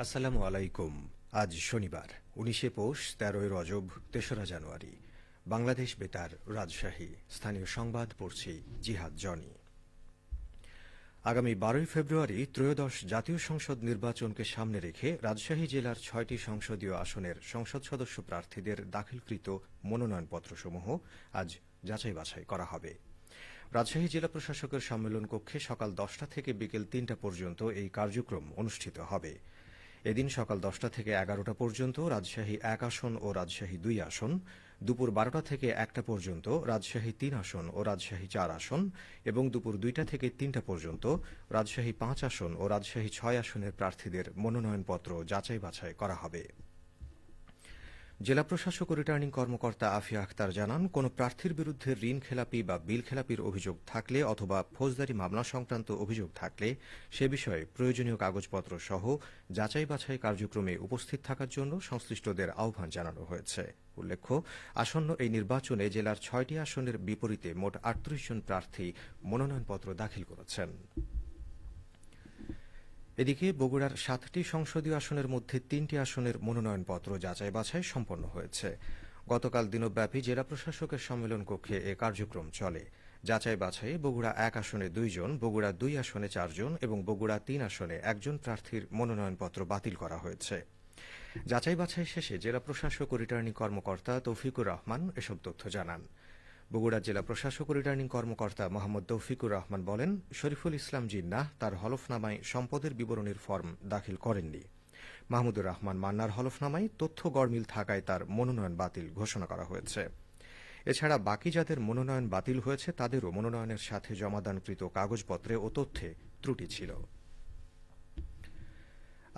আসসালামু আলাইকুম। আজ শনিবার ১৯শে পৌষ, ১৩ই রজব, ৩রা জানুয়ারি। বাংলাদেশ বেতার, রাজশাহী। স্থানীয় সংবাদ পড়ছি জিহাদ জনি। আগামী ১২ই ফেব্রুয়ারি ত্রয়োদশ জাতীয় সংসদ নির্বাচনকে সামনে রেখে রাজশাহী জেলার ৬টি সংসদীয় আসনের সংসদ সদস্য প্রার্থীদের দাখিলকৃত মনোনয়নপত্রসমূহ আজ যাচাই বাছাই করা হবে। রাজশাহী জেলা প্রশাসকের সম্মেলন কক্ষে সকাল ১০টা থেকে বিকেল ৩টা পর্যন্ত এই কার্যক্রম অনুষ্ঠিত হবে। এদিন সকাল ১০টা থেকে ১১টা পর্যন্ত রাজশাহী ১ আসন ও রাজশাহী ২ আসন, দুপুর ১২টা থেকে ১টা পর্যন্ত রাজশাহী ৩ আসন ও রাজশাহী ৪ আসন এবং দুপুর ২টা থেকে ৩টা পর্যন্ত রাজশাহী ৫ আসন ও রাজশাহী ৬ আসনের প্রার্থীদের মনোনয়নপত্র যাচাই বাছাই করা হবে। জেলা প্রশাসক ও রিটার্নিং কর্মকর্তা আফিয়া আক্তার জানান, কোন প্রার্থীর বিরুদ্ধে ঋণ খেলাপি বা বিল খেলাপির অভিযোগ থাকলে অথবা ফৌজদারি মামলা সংক্রান্ত অভিযোগ থাকলে সে বিষয়ে প্রয়োজনীয় কাগজপত্র সহ যাচাই বাছাই কার্যক্রমে উপস্থিত থাকার জন্য সংশ্লিষ্টদের আহ্বান জানানো হয়েছে। উল্লেখ্য, আসন্ন এই নির্বাচনে জেলার ৬টি আসনের বিপরীতে মোট ৩৮ জন প্রার্থী মনোনয়নপত্র দাখিল করেছেন। এদিকে বগুড়ার ৭টি সংসদীয় আসনের মধ্যে ৩টি আসনের মনোনয়নপত্র যাচাই বাছাই সম্পন্ন হয়েছে। গতকাল দিনব্যাপী জেলা প্রশাসকের সম্মেলন কক্ষে এ কার্যক্রম চলে। যাচাই বাছাইয়ে বগুড়া ১ আসনে ২ জন, বগুড়া ২ আসনে ৪ জন এবং বগুড়া ৩ আসনে একজন প্রার্থীর মনোনয়নপত্র বাতিল করা হয়েছে। যাচাই বাছাই শেষে জেলা প্রশাসক ও রিটার্নিং কর্মকর্তা তৌফিকুর রহমান এসব তথ্য জানান। বগুড়া জেলা প্রশাসক ও রিটার্নিং কর্মকর্তা মোহাম্মদ তৌফিকুর রহমান বলেন, শরীফুল ইসলাম জিন্নাহ তার হলফনামায় সম্পদের বিবরণীর ফরম দাখিল করেননি। মাহমুদুর রহমান মান্নার হলফনামায় তথ্য গড়মিল থাকায় তার মনোনয়ন বাতিল ঘোষণা করা হয়েছে। এছাড়া বাকি যাদের মনোনয়ন বাতিল হয়েছে তাদেরও মনোনয়নের সাথে জমাদানকৃত কাগজপত্রে ও তথ্যে ত্রুটি ছিল।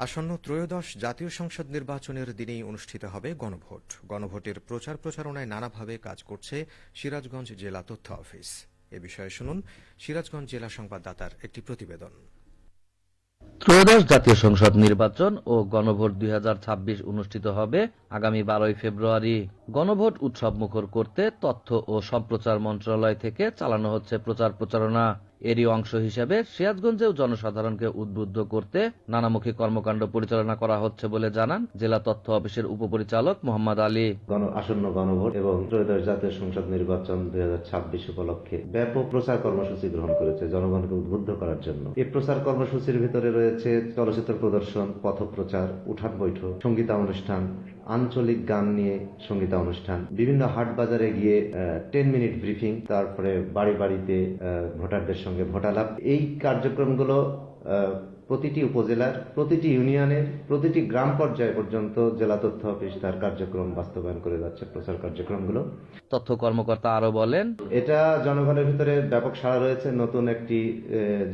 আসন্ন ত্রয়োদশ জাতীয় সংসদ নির্বাচনের দিনেই অনুষ্ঠিত হবে গণভোট। গণভোটের প্রচার প্রচারণায় নানাভাবে কাজ করছে সিরাজগঞ্জ জেলা তথ্য অফিস। এ বিষয়ে শুনুন সিরাজগঞ্জ জেলা সংবাদদাতার একটি প্রতিবেদন। ত্রয়োদশ জাতীয় সংসদ নির্বাচন ও গণভোট ২০২৬ অনুষ্ঠিত হবে আগামী ১২ই ফেব্রুয়ারি। গণভোট উৎসবমুখর করতে তথ্য ও সম্প্রচার মন্ত্রণালয় থেকে চালানো হচ্ছে প্রচার প্রচারণা। এরই অংশ হিসেবে সিরাজগঞ্জেও জনসাধারণকে উদ্বুদ্ধ করতে নানামুখী কর্মকাণ্ড পরিচালনা করা হচ্ছে বলে জানান জেলা তথ্য অফিসের উপপরিচালক মোহাম্মদ আলী। আসন্ন গণভোট এবং ত্রয়োদশ জাতীয় সংসদ নির্বাচন ২০২৬ উপলক্ষে ব্যাপক প্রচার কর্মসূচি গ্রহণ করেছে জনগণকে উদ্বুদ্ধ করার জন্য। এই প্রচার কর্মসূচির ভিতরে রয়েছে চলচ্চিত্র প্রদর্শন, পথপ্রচার, উঠান বৈঠক, সঙ্গীতানুষ্ঠান, আঞ্চলিক গান নিয়ে সঙ্গীতানুষ্ঠান, বিভিন্ন হাট বাজারে গিয়ে 10 মিনিট ব্রিফিং, তারপরে বাড়ি বাড়িতে ভোটারদের সঙ্গে ভোটালাপ। এই কার্যক্রমগুলো প্রতিটি উপজেলার প্রতিটি ইউনিয়নের প্রতিটি গ্রাম পর্যায় পর্যন্ত জেলা তথ্য অফিস তার কার্যক্রম বাস্তবায়ন করে যাচ্ছে, প্রচার কার্যক্রমগুলো। তথ্য কর্মকর্তা আরো বলেন, এটা জনগণের ভিতরে ব্যাপক সাড়া রয়েছে নতুন একটি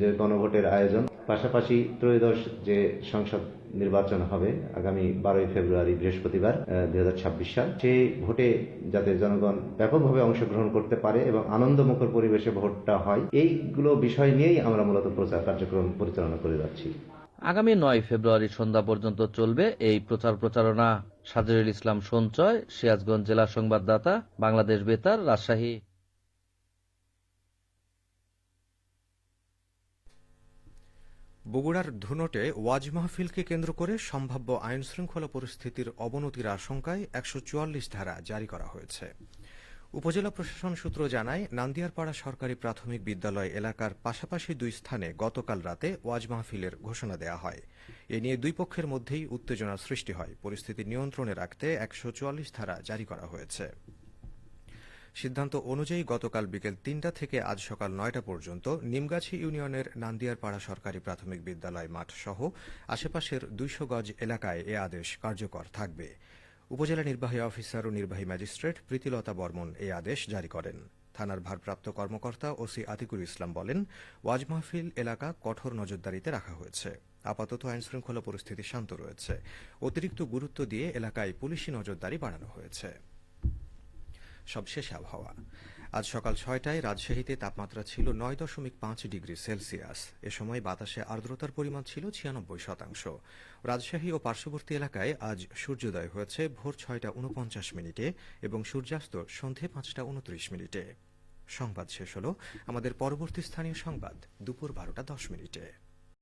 যে গণভোটের আয়োজন। পাশাপাশি ত্রয়োদশ যে সংসদ নির্বাচন হবে আগামী 12ই ফেব্রুয়ারি বৃহস্পতিবার ২০২৬ সাল, সেই ভোটে যাতে জনগণ ব্যাপকভাবে অংশগ্রহণ করতে পারে এবং আনন্দমুখর পরিবেশে ভোটটা হয়, এইগুলো বিষয় নিয়েই আমরা মূলত প্রচার কার্যক্রম পরিচালনা করে যাচ্ছি। আগামী ৯ ফেব্রুয়ারি সন্ধ্যা পর্যন্ত চলবে এই প্রচার প্রচারণা। সাজরুল ইসলাম সঞ্চয়, সিরাজগঞ্জ জেলা সংবাদদাতা, বাংলাদেশ বেতার, রাজশাহী। বগুড়ার ধুনটে ওয়াজ মাহফিলকে কেন্দ্র করে সম্ভাব্য আইনশৃঙ্খলা পরিস্থিতির অবনতির আশঙ্কায় ১৪৪ ধারা জারি করা হয়েছে। উপজেলা প্রশাসন সূত্র জানায়, নান্দিয়ারপাড়া সরকারি প্রাথমিক বিদ্যালয় এলাকার পাশাপাশি ২ স্থানে গতকাল রাতে ওয়াজ মাহফিলের ঘোষণা দেওয়া হয়। এ নিয়ে দুই পক্ষের মধ্যেই উত্তেজনার সৃষ্টি হয়। পরিস্থিতি নিয়ন্ত্রণে রাখতে ১৪৪ ধারা জারি করা হয়েছে। সিদ্ধান্ত অনুযায়ী গতকাল বিকেল ৩টা থেকে আজ সকাল ৯টা পর্যন্ত নিমগাছি ইউনিয়নের নান্দিয়ারপাড়া সরকারি প্রাথমিক বিদ্যালয় মাঠ সহ আশেপাশের ২০০ গজ এলাকায় এ আদেশ কার্যকর থাকবে। উপজেলা নির্বাহী অফিসার ও নির্বাহী ম্যাজিস্ট্রেট প্রীতিলতা বর্মন এই আদেশ জারি করেন। থানার ভারপ্রাপ্ত কর্মকর্তা ওসি আতিকুল ইসলাম বলেন, ওয়াজ মাহফিল এলাকা কঠোর নজরদারিতে রাখা হয়েছে। আপাতত আইনশৃঙ্খলা পরিস্থিতি শান্ত রয়েছে। অতিরিক্ত গুরুত্ব দিয়ে এলাকায় পুলিশি নজরদারি বাড়ানো হয়েছে। সবশেষে আবহাওয়া। আজ সকাল ৬টায় রাজশাহীতে তাপমাত্রা ছিল ৯.৫ ডিগ্রি সেলসিয়াস। এ সময় বাতাসে আর্দ্রতার পরিমাণ ছিল ৯৬%। রাজশাহী ও পার্শ্ববর্তী এলাকায় আজ সূর্যোদয় হয়েছে ভোর ৬টা ৪৯ এবং সূর্যাস্ত সন্ধে ৫টা ২৯। সংবাদ শেষ হল। আমাদের পরবর্তী স্থানীয় সংবাদ দুপুর ১২টা ১০।